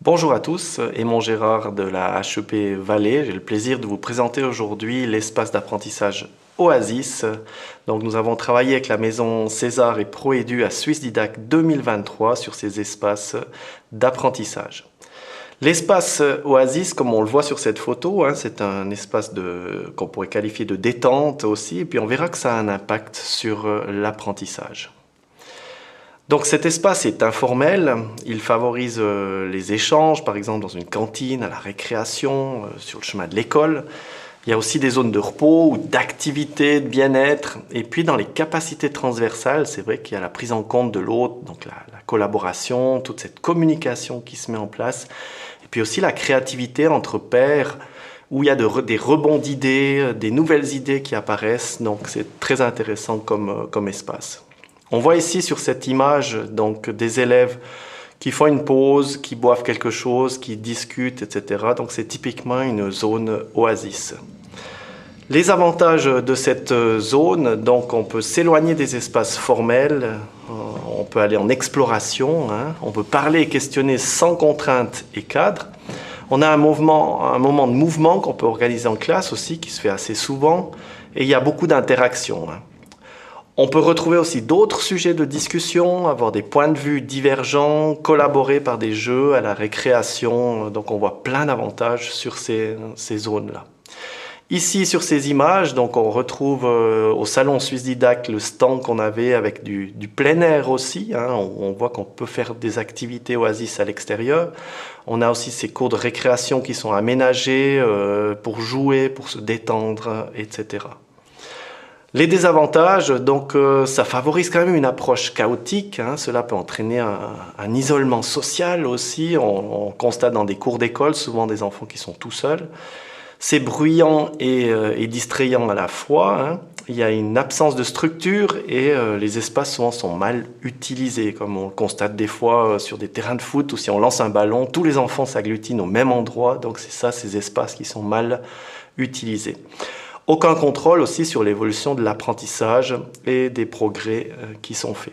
Bonjour à tous, Aimon Gérard de la HEP Valais. J'ai le plaisir de vous présenter aujourd'hui l'espace d'apprentissage Oasis. Donc nous avons travaillé avec la maison César et ProEdu à Swissdidact 2023 sur ces espaces d'apprentissage. L'espace Oasis, comme on le voit sur cette photo, c'est un espace qu'on pourrait qualifier de détente aussi, et puis on verra que ça a un impact sur l'apprentissage. Donc cet espace est informel, il favorise les échanges, par exemple dans une cantine, à la récréation, sur le chemin de l'école. Il y a aussi des zones de repos ou d'activité, de bien-être. Et puis dans les capacités transversales, c'est vrai qu'il y a la prise en compte de l'autre, donc la collaboration, toute cette communication qui se met en place. Et puis aussi la créativité entre pairs, où il y a des rebonds d'idées, des nouvelles idées qui apparaissent. Donc c'est très intéressant comme espace. On voit ici sur cette image donc des élèves qui font une pause, qui boivent quelque chose, qui discutent, etc. Donc c'est typiquement une zone oasis. Les avantages de cette zone, donc on peut s'éloigner des espaces formels, on peut aller en exploration, on peut parler et questionner sans contrainte et cadre. On a un moment de mouvement qu'on peut organiser en classe aussi, qui se fait assez souvent, et il y a beaucoup d'interactions. On peut retrouver aussi d'autres sujets de discussion, avoir des points de vue divergents, collaborer par des jeux à la récréation. Donc on voit plein d'avantages sur ces zones-là. Ici, sur ces images, donc on retrouve au salon Swissdidact le stand qu'on avait avec du plein air aussi. On voit qu'on peut faire des activités oasis à l'extérieur. On a aussi ces cours de récréation qui sont aménagés pour jouer, pour se détendre, etc. Les désavantages, donc ça favorise quand même une approche chaotique, cela peut entraîner un isolement social aussi, on constate dans des cours d'école souvent des enfants qui sont tout seuls. C'est bruyant et distrayant à la fois, il y a une absence de structure et les espaces souvent sont mal utilisés, comme on le constate des fois sur des terrains de foot où si on lance un ballon, tous les enfants s'agglutinent au même endroit, donc c'est ça, ces espaces qui sont mal utilisés. Aucun contrôle aussi sur l'évolution de l'apprentissage et des progrès qui sont faits.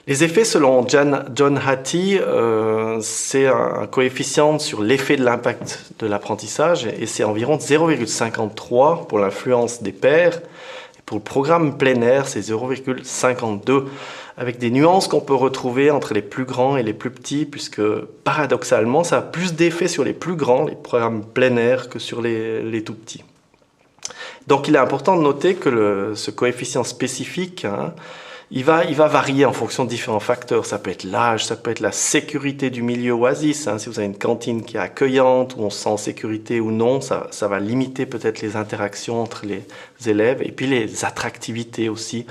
Les effets, selon John Hattie, c'est un coefficient sur l'effet de l'impact de l'apprentissage et c'est environ 0,53 pour l'influence des pairs. Et pour le programme plein air, c'est 0,52 avec des nuances qu'on peut retrouver entre les plus grands et les plus petits puisque paradoxalement, ça a plus d'effet sur les plus grands, les programmes plein air, que sur les tout petits. Donc il est important de noter que ce coefficient spécifique, il va varier en fonction de différents facteurs. Ça peut être l'âge, ça peut être la sécurité du milieu oasis. Si vous avez une cantine qui est accueillante, où on se sent en sécurité ou non, ça va limiter peut-être les interactions entre les élèves. Et puis les attractivités aussi.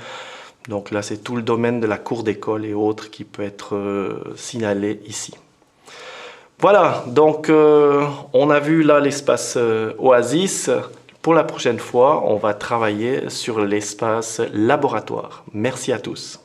Donc là, c'est tout le domaine de la cour d'école et autres qui peut être signalé ici. Voilà, donc on a vu là l'espace Oasis. Pour la prochaine fois, on va travailler sur l'espace laboratoire. Merci à tous.